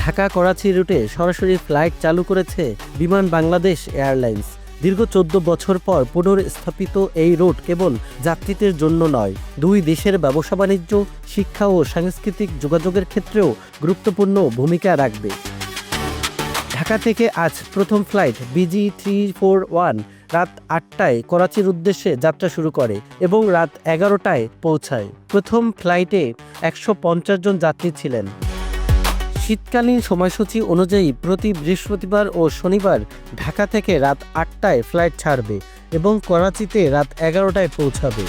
ঢাকা করাচি রুটে সরাসরি ফ্লাইট চালু করেছে বিমান বাংলাদেশ এয়ারলাইন্স। দীর্ঘ ১৪ বছর পর পুনর্স্থাপিত এই রুট কেবল যাত্রীদের জন্য নয়, দুই দেশের ব্যবসা বাণিজ্য, শিক্ষা ও সাংস্কৃতিক যোগাযোগের ক্ষেত্রেও গুরুত্বপূর্ণ ভূমিকা রাখবে। ঢাকা থেকে আজ প্রথম ফ্লাইট BG341 রাত ৮টায় করাচির উদ্দেশ্যে যাত্রা শুরু করে এবং রাত ১১টায় পৌঁছায়। প্রথম ফ্লাইটে ১৫০ জন যাত্রী ছিলেন। শীতকালীন সময়সূচি অনুযায়ী প্রতি বৃহস্পতিবার ও শনিবার ঢাকা থেকে রাত ৮টায় ফ্লাইট ছাড়বে এবং করাচিতে রাত ১১টায় পৌঁছাবে।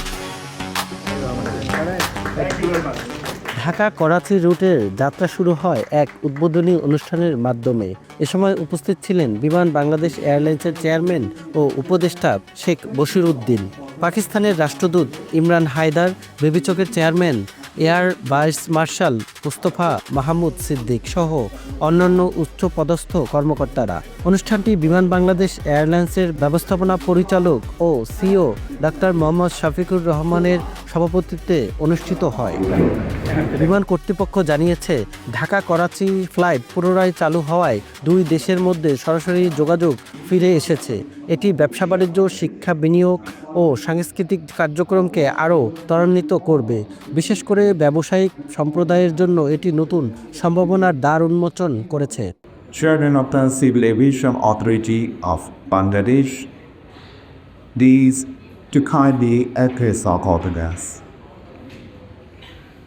ঢাকা করাচি রুটের যাত্রা শুরু হয় এক উদ্বোধনী অনুষ্ঠানের মাধ্যমে। এ সময় উপস্থিত ছিলেন বিমান বাংলাদেশ এয়ারলাইন্সের চেয়ারম্যান ও উপদেষ্টা শেখ বশির উদ্দিন, পাকিস্তানের রাষ্ট্রদূত ইমরান হায়দার, বেবিচকের chairman air vice marshal Mustafa Mahmud Siddique সহ অন্যান্য উচ্চপদস্থ কর্মকর্তারা। অনুষ্ঠানটি বিমান বাংলাদেশ এয়ারলাইন্সের ব্যবস্থাপনা পরিচালক ও সিইও ডাক্তার মোহাম্মদ শফিকুর রহমানের সভাপতিত্বে অনুষ্ঠিত হয়। বিমান কর্তৃপক্ষ জানিয়েছে, ঢাকা করাচি ফ্লাইট পুনরায় চালু হওয়ায় দুই দেশের মধ্যে সরাসরি যোগাযোগ ফিরে এসেছে। এটি ব্যবসা বাণিজ্য, শিক্ষা, বিনিয়োগ ও সাংস্কৃতিক কার্যক্রমকে আরও ত্বরান্বিত করবে। বিশেষ করে ব্যবসায়িক সম্প্রদায়ের জন্য এটি নতুন সম্ভাবনার দ্বার উন্মোচন করেছে। Chairman of the Civil Aviation Authority of Bangladesh, these to kindly address our audience.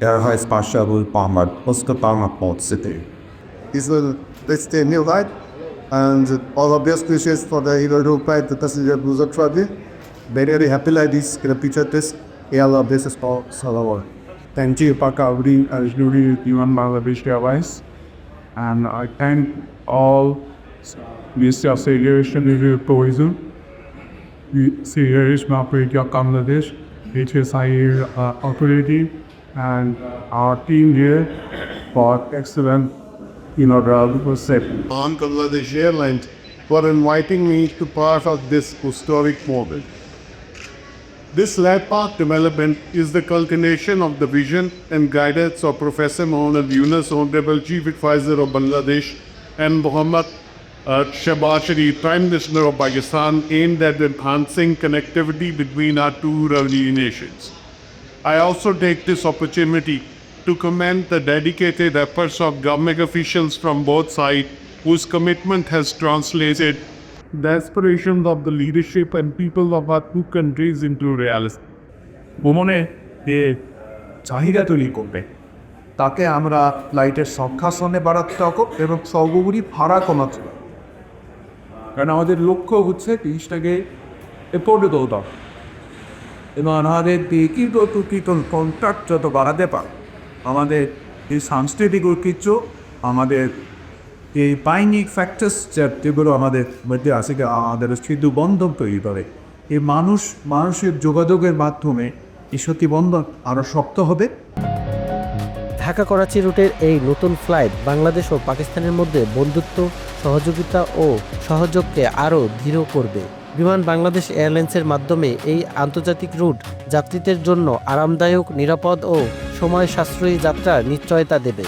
Air Vice Marshal Muhammad Mustafa Mahmoud City. Let's stay new light and all of best wishes for the Hero flight, the passenger cruiser travel. Very happy like this in the picture test. Allah bless us all. Salawat. Thank you, Paka Abdi, and Biman Bangladesh Airlines. And I thank all Ministry of Aviation Tourism, Aviation Authority of Bangladesh, HSI Authority, and our team here for excellent, reception. On Bangladesh Airlines for inviting me to part of this historic moment. This landmark development is the culmination of the vision and guidance of Professor Mohammad Yunus, Honorable Chief Advisor of Bangladesh, and Muhammad Shehbaz Sharif, Prime Minister of Pakistan, aimed at enhancing connectivity between our two lovely nations. I also take this opportunity to commend the dedicated efforts of government officials from both sides, whose commitment has translated the aspirations of the leadership and people of our two countries into reality. ভ্রমণে যে চাহিদা তৈরি করবে তাকে আমরা ফ্লাইটের সংখ্যা সনে বাড়াতে হবে এবং সর্বোপরি ভাড়া কমাতে হবে। কারণ আমাদের লক্ষ্য হচ্ছে জিনিসটাকে এফোর্ডেবল দাও এবং আমাদের টিকিট কন্ট্রাক্ট যত বাড়াতে পারে, আমাদের এই সাংস্কৃতিক ঐতিহ্য, আমাদের এই বাইনিক ফ্যাক্টার্স যেগুলো আমাদের মধ্যে আছে, আমাদের সেতু বন্ধন তৈরি করে। এই মানুষের যোগাযোগের মাধ্যমে এই সেতু বন্ধন আরও শক্ত হবে। ঢাকা করাচি রুটের এই নতুন ফ্লাইট বাংলাদেশ ও পাকিস্তানের মধ্যে বন্ধুত্ব, সহযোগিতা ও সহযোগকে আরও দৃঢ় করবে। বিমান বাংলাদেশ এয়ারলাইন্সের মাধ্যমে এই আন্তর্জাতিক রুট যাত্রীদের জন্য আরামদায়ক, নিরাপদ ও সময় সাশ্রয়ী যাত্রার নিশ্চয়তা দেবে।